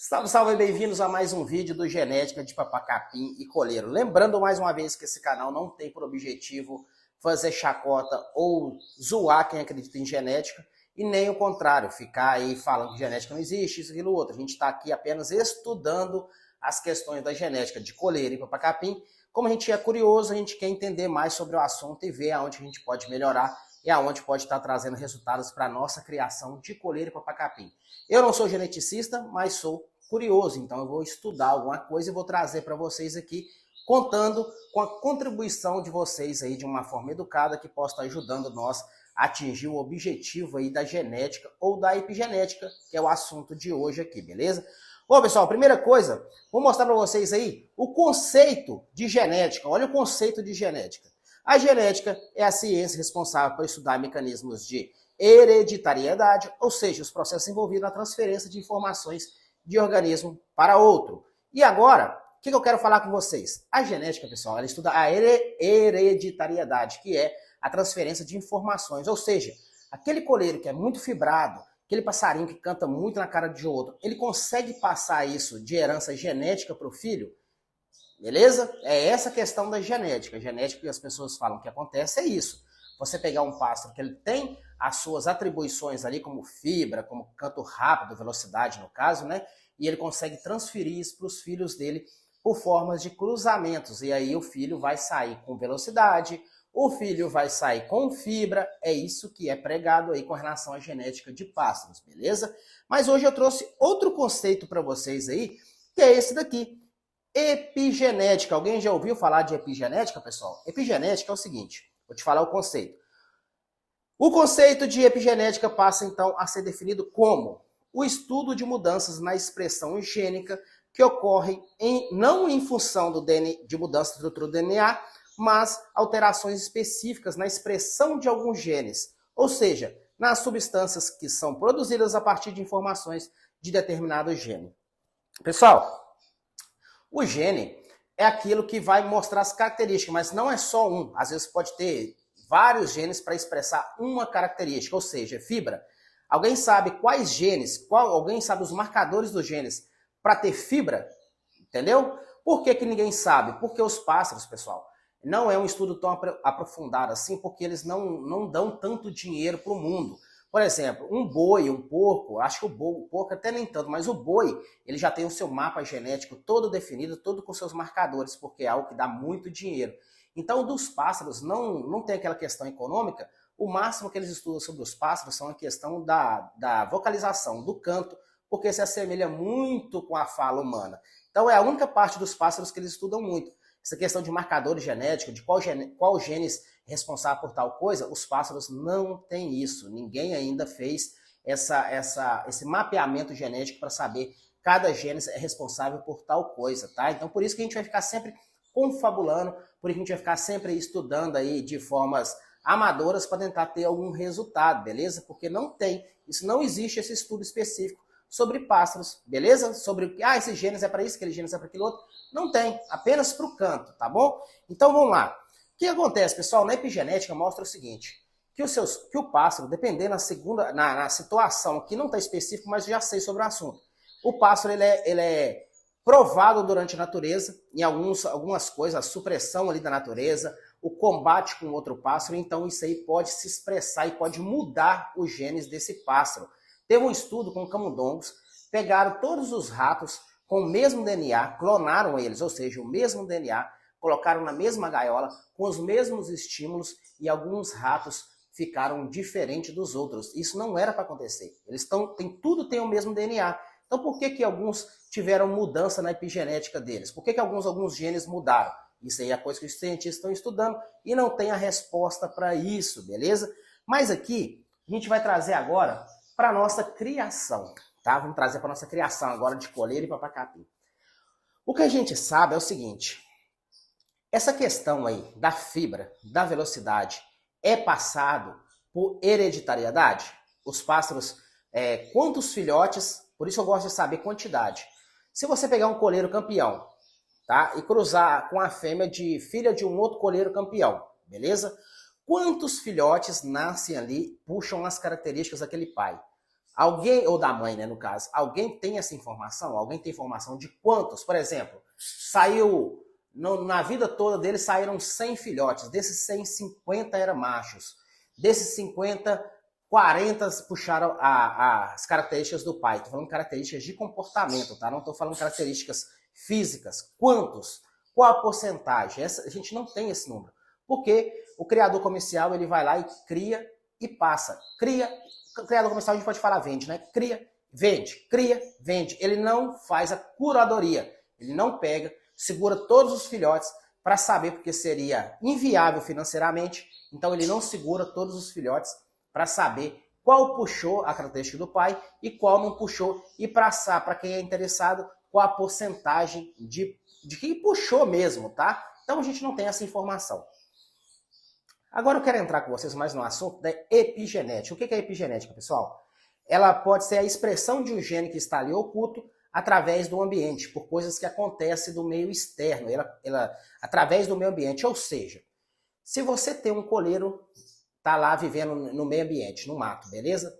Salve, salve, bem-vindos a mais um vídeo do Genética de Papacapim e Coleiro. Lembrando mais uma vez que esse canal não tem por objetivo fazer chacota ou zoar quem acredita em genética e nem o contrário, ficar aí falando que genética não existe, isso, aquilo, outro. A gente está aqui apenas estudando as questões da genética de Coleiro e Papacapim. Como a gente é curioso, a gente quer entender mais sobre o assunto e ver aonde a gente pode melhorar e aonde pode estar trazendo resultados para a nossa criação de coleiro e papacapim. Eu não sou geneticista, mas sou curioso, então eu vou estudar alguma coisa e vou trazer para vocês aqui, contando com a contribuição de vocês aí de uma forma educada que possa estar ajudando nós a atingir o objetivo aí da genética ou da epigenética, que é o assunto de hoje aqui, beleza? Bom, pessoal, primeira coisa, vou mostrar para vocês aí o conceito de genética. Olha o conceito de genética. A genética é a ciência responsável por estudar mecanismos de hereditariedade, ou seja, os processos envolvidos na transferência de informações de organismo para outro. E agora, o que eu quero falar com vocês? A genética, pessoal, ela estuda a hereditariedade, que é a transferência de informações, ou seja, aquele coleiro que é muito fibrado, aquele passarinho que canta muito na cara de outro, ele consegue passar isso de herança genética para o filho? Beleza? É essa questão da genética. A genética que as pessoas falam que acontece é isso. Você pegar um pássaro que ele tem as suas atribuições ali, como fibra, como canto rápido, velocidade no caso, né? E ele consegue transferir isso para os filhos dele por formas de cruzamentos. E aí o filho vai sair com velocidade, o filho vai sair com fibra. É isso que é pregado aí com relação à genética de pássaros, beleza? Mas hoje eu trouxe outro conceito para vocês aí, que é esse daqui. Epigenética. Alguém já ouviu falar de epigenética, pessoal? Epigenética é o seguinte, vou te falar o conceito. O conceito de epigenética passa, então, a ser definido como o estudo de mudanças na expressão gênica que ocorrem não em função de mudança da estrutura do DNA, mas alterações específicas na expressão de alguns genes, ou seja, nas substâncias que são produzidas a partir de informações de determinado gene. Pessoal, o gene é aquilo que vai mostrar as características, mas não é só um. Às vezes pode ter vários genes para expressar uma característica, ou seja, fibra. Alguém sabe quais genes, alguém sabe os marcadores dos genes para ter fibra? Entendeu? Por que ninguém sabe? Porque os pássaros, pessoal, não é um estudo tão aprofundado assim, porque eles não dão tanto dinheiro para o mundo. Por exemplo, um boi, um porco, acho que o porco até nem tanto, mas o boi, ele já tem o seu mapa genético todo definido, todo com seus marcadores, porque é algo que dá muito dinheiro. Então, dos pássaros, não tem aquela questão econômica, o máximo que eles estudam sobre os pássaros são a questão da vocalização, do canto, porque se assemelha muito com a fala humana. Então, é a única parte dos pássaros que eles estudam muito. Essa questão de marcadores genéticos, de qual genes responsável por tal coisa, os pássaros não têm isso. Ninguém ainda fez esse mapeamento genético para saber cada gene é responsável por tal coisa, tá? Então, por isso que a gente vai ficar sempre confabulando, por isso que a gente vai ficar sempre estudando aí de formas amadoras para tentar ter algum resultado, beleza? Porque não não existe esse estudo específico sobre pássaros, beleza? Sobre, esse genes é para isso, aquele genes é para aquele outro. Não tem, apenas para o canto, tá bom? Então vamos lá. O que acontece, pessoal? Na epigenética mostra o seguinte, que o pássaro, dependendo na situação, que não está específico, mas já sei sobre o assunto. O pássaro ele é provado durante a natureza, em algumas coisas, a supressão ali da natureza, o combate com outro pássaro, então isso aí pode se expressar e pode mudar os genes desse pássaro. Teve um estudo com camundongos, pegaram todos os ratos com o mesmo DNA, clonaram eles, ou seja, o mesmo DNA, colocaram na mesma gaiola, com os mesmos estímulos, e alguns ratos ficaram diferentes dos outros. Isso não era para acontecer. Tudo tem o mesmo DNA. Então por que alguns tiveram mudança na epigenética deles? Por que alguns genes mudaram? Isso aí é a coisa que os cientistas estão estudando e não tem a resposta para isso, beleza? Mas aqui, a gente vai trazer agora para a nossa criação, tá? Vamos trazer para a nossa criação agora de coleiro e papacapim. O que a gente sabe é o seguinte, essa questão aí da fibra, da velocidade, é passado por hereditariedade? Os pássaros, quantos filhotes, por isso eu gosto de saber quantidade. Se você pegar um coleiro campeão, tá? E cruzar com a fêmea filha de um outro coleiro campeão, beleza? Quantos filhotes nascem ali, puxam as características daquele pai? Alguém, ou da mãe, né, no caso, alguém tem essa informação? Alguém tem informação de quantos? Por exemplo, saiu, na vida toda dele saíram 100 filhotes, desses 100, 50 eram machos. Desses 50, 40 puxaram as características do pai. Estou falando características de comportamento, tá? Não estou falando características físicas. Quantos? Qual a porcentagem? A gente não tem esse número. Porque o criador comercial ele vai lá e cria e passa. O criador comercial a gente pode falar vende, né? Cria, vende. Ele não faz a curadoria. Ele não pega, segura todos os filhotes para saber, porque seria inviável financeiramente. Então ele não segura todos os filhotes para saber qual puxou a característica do pai e qual não puxou, e passar para quem é interessado qual a porcentagem de quem puxou mesmo, tá? Então a gente não tem essa informação. Agora eu quero entrar com vocês mais no assunto da epigenética. O que é epigenética, pessoal? Ela pode ser a expressão de um gene que está ali oculto através do ambiente, por coisas que acontecem do meio externo, através do meio ambiente. Ou seja, se você tem um coleiro, tá lá vivendo no meio ambiente, no mato, beleza?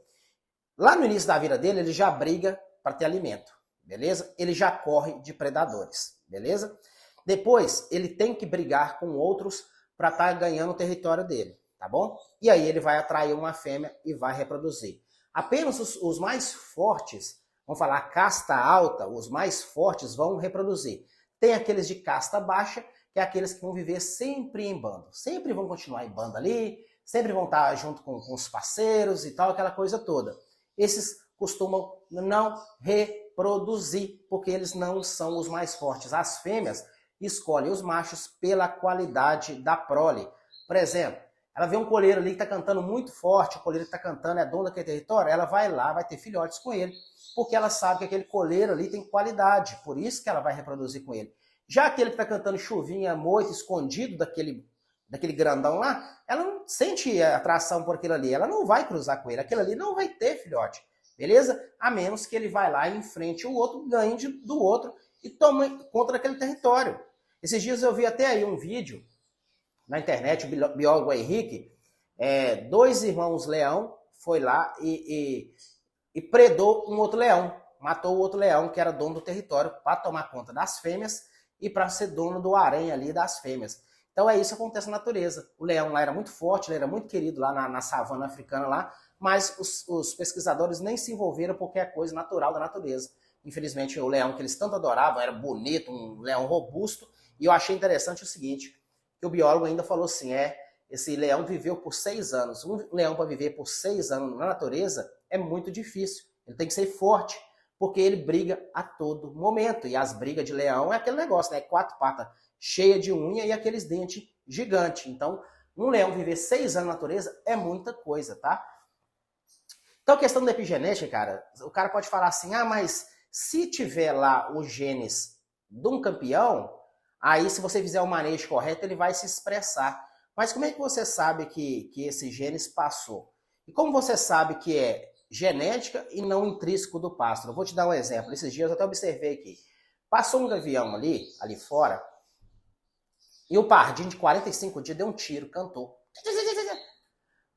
Lá no início da vida dele, ele já briga para ter alimento, beleza? Ele já corre de predadores, beleza? Depois, ele tem que brigar com outros para estar ganhando o território dele, tá bom? E aí ele vai atrair uma fêmea e vai reproduzir. Apenas os mais fortes, vamos falar casta alta, os mais fortes vão reproduzir. Tem aqueles de casta baixa, que é aqueles que vão viver sempre em bando. Sempre vão continuar em bando ali, sempre vão estar junto com os parceiros e tal, aquela coisa toda. Esses costumam não reproduzir, porque eles não são os mais fortes. As fêmeas escolhem os machos pela qualidade da prole. Por exemplo, ela vê um coleiro ali que está cantando muito forte, o coleiro que está cantando é dono daquele território, ela vai lá, vai ter filhotes com ele, porque ela sabe que aquele coleiro ali tem qualidade, por isso que ela vai reproduzir com ele. Já aquele que está cantando chuvinha, moito, escondido daquele grandão lá, ela não sente atração por aquilo ali, ela não vai cruzar com ele, aquilo ali não vai ter filhote, beleza? A menos que ele vai lá e enfrente o outro, ganhe do outro e tome conta daquele território. Esses dias eu vi até aí um vídeo na internet, o biólogo Henrique, 2 irmãos leão, foi lá e predou um outro leão, matou o outro leão que era dono do território para tomar conta das fêmeas e para ser dono do harém ali das fêmeas. Então é isso que acontece na natureza. O leão lá era muito forte, ele era muito querido lá na savana africana lá, mas os pesquisadores nem se envolveram porque é coisa natural da natureza. Infelizmente o leão que eles tanto adoravam era bonito, um leão robusto, e eu achei interessante o seguinte, que o biólogo ainda falou assim, esse leão viveu por 6 anos. Um leão para viver por 6 anos na natureza é muito difícil. Ele tem que ser forte, porque ele briga a todo momento. E as brigas de leão é aquele negócio, né? 4 patas cheias de unha e aqueles dentes gigantes. Então, um leão viver 6 anos na natureza é muita coisa, tá? Então, a questão da epigenética, cara, o cara pode falar assim, mas se tiver lá os genes de um campeão, aí se você fizer o manejo correto, ele vai se expressar. Mas como é que você sabe que esse genes passou? E como você sabe que é genética e não intrínseco do pássaro? Eu vou te dar um exemplo. Esses dias eu até observei aqui. Passou um gavião ali fora, e o pardinho de 45 dias deu um tiro, cantou.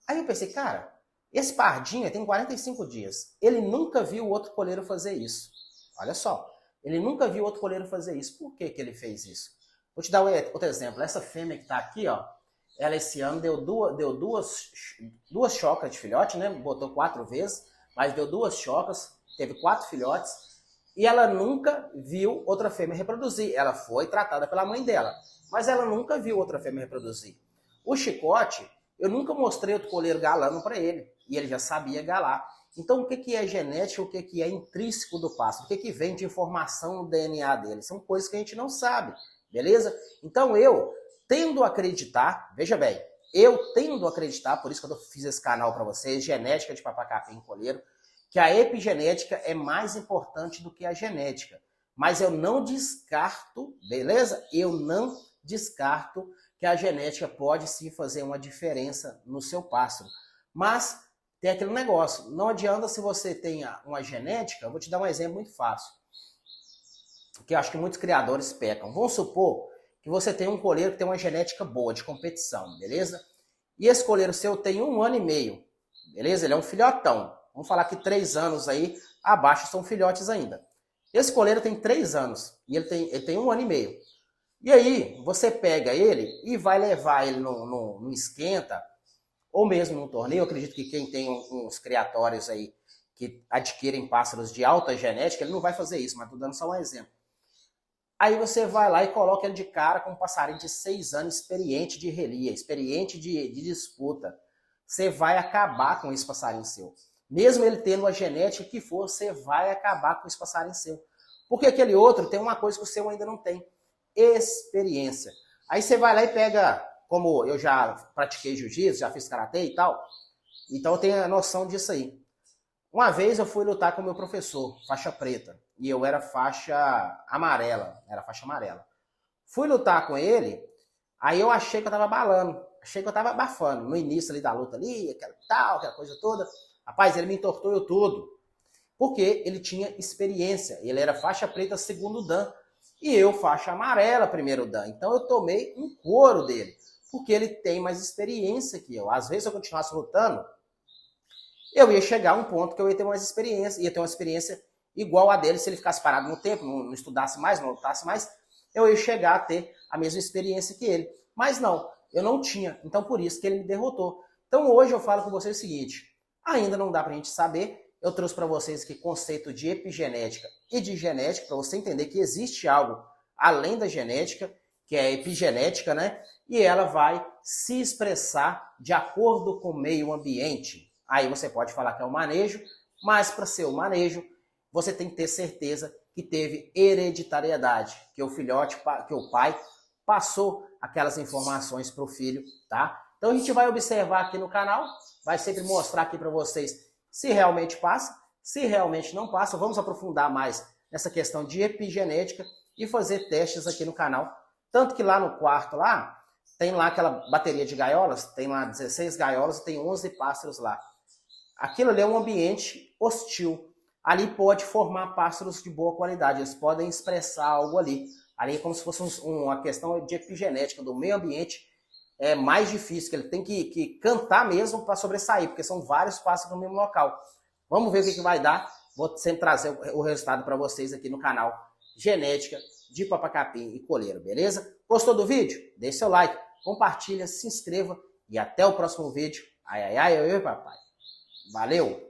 Aí eu pensei, cara, esse pardinho tem 45 dias. Ele nunca viu outro coleiro fazer isso. Olha só, ele nunca viu outro coleiro fazer isso. Por que ele fez isso? Vou te dar outro exemplo. Essa fêmea que está aqui, ó, ela esse ano deu duas chocas de filhote, né? Botou 4 vezes, mas deu 2 chocas, teve 4 filhotes, e ela nunca viu outra fêmea reproduzir. Ela foi tratada pela mãe dela, mas ela nunca viu outra fêmea reproduzir. O Chicote, eu nunca mostrei outro coleiro galando para ele, e ele já sabia galar. Então, o que é genética, o que é intrínseco do pássaro? O que vem de informação no DNA dele? São coisas que a gente não sabe, beleza? Então, eu tendo a acreditar, veja bem, eu tendo a acreditar, por isso que eu fiz esse canal para vocês, Genética de Papacapim Coleiro, que a epigenética é mais importante do que a genética. Mas eu não descarto, beleza? Eu não descarto que a genética pode sim fazer uma diferença no seu pássaro. Mas tem aquele negócio, não adianta se você tem uma genética, eu vou te dar um exemplo muito fácil, que eu acho que muitos criadores pecam. Vamos supor que você tem um coleiro que tem uma genética boa, de competição, beleza? E esse coleiro seu tem 1 ano e meio, beleza? Ele é um filhotão, Vamos falar que 3 anos aí, abaixo são filhotes ainda. Esse coleiro tem 3 anos e ele tem 1 ano e meio. E aí, você pega ele e vai levar ele no esquenta, ou mesmo no torneio. Eu acredito que quem tem uns criatórios aí que adquirem pássaros de alta genética, ele não vai fazer isso, mas estou dando só um exemplo. Aí você vai lá e coloca ele de cara com um passarinho de 6 anos, experiente de relia, experiente de disputa. Você vai acabar com esse passarinho seu. Mesmo ele tendo a genética que for, você vai acabar com esse passarinho seu. Porque aquele outro tem uma coisa que o seu ainda não tem. Experiência. Aí você vai lá e pega, como eu já pratiquei jiu-jitsu, já fiz karatê e tal, então eu tenho a noção disso aí. Uma vez eu fui lutar com o meu professor, faixa preta, e eu era faixa amarela, Fui lutar com ele, aí eu achei que eu tava abalando, achei que eu tava abafando, no início ali da luta ali, aquela coisa toda. Rapaz, ele me entortou tudo, porque ele tinha experiência, ele era faixa preta segundo dan, e eu faixa amarela primeiro dan, então eu tomei um couro dele, porque ele tem mais experiência que eu. Às vezes se eu continuasse lutando, eu ia chegar a um ponto que eu ia ter mais experiência, ia ter uma experiência igual a dele se ele ficasse parado no tempo, não estudasse mais, não lutasse mais, eu ia chegar a ter a mesma experiência que ele. Mas não, eu não tinha, então por isso que ele me derrotou. Então hoje eu falo com vocês o seguinte, ainda não dá pra gente saber, eu trouxe para vocês aqui conceito de epigenética e de genética, para você entender que existe algo além da genética, que é a epigenética, né? E ela vai se expressar de acordo com o meio ambiente. Aí você pode falar que é o manejo, mas para ser o manejo, você tem que ter certeza que teve hereditariedade, que o filhote, que o pai passou aquelas informações para o filho, tá? Então a gente vai observar aqui no canal, vai sempre mostrar aqui para vocês se realmente passa, se realmente não passa. Vamos aprofundar mais nessa questão de epigenética e fazer testes aqui no canal. Tanto que lá no quarto, lá, tem lá aquela bateria de gaiolas, tem lá 16 gaiolas e tem 11 pássaros lá. Aquilo ali é um ambiente hostil. Ali pode formar pássaros de boa qualidade, eles podem expressar algo ali. Ali é como se fosse uma questão de epigenética do meio ambiente. É mais difícil, que ele tem que cantar mesmo para sobressair, porque são vários pássaros no mesmo local. Vamos ver o que vai dar. Vou sempre trazer o resultado para vocês aqui no canal Genética de Papacapim e Coleiro, beleza? Gostou do vídeo? Deixe seu like, compartilha, se inscreva e até o próximo vídeo. Ai, ai, ai, ai, papai. Valeu!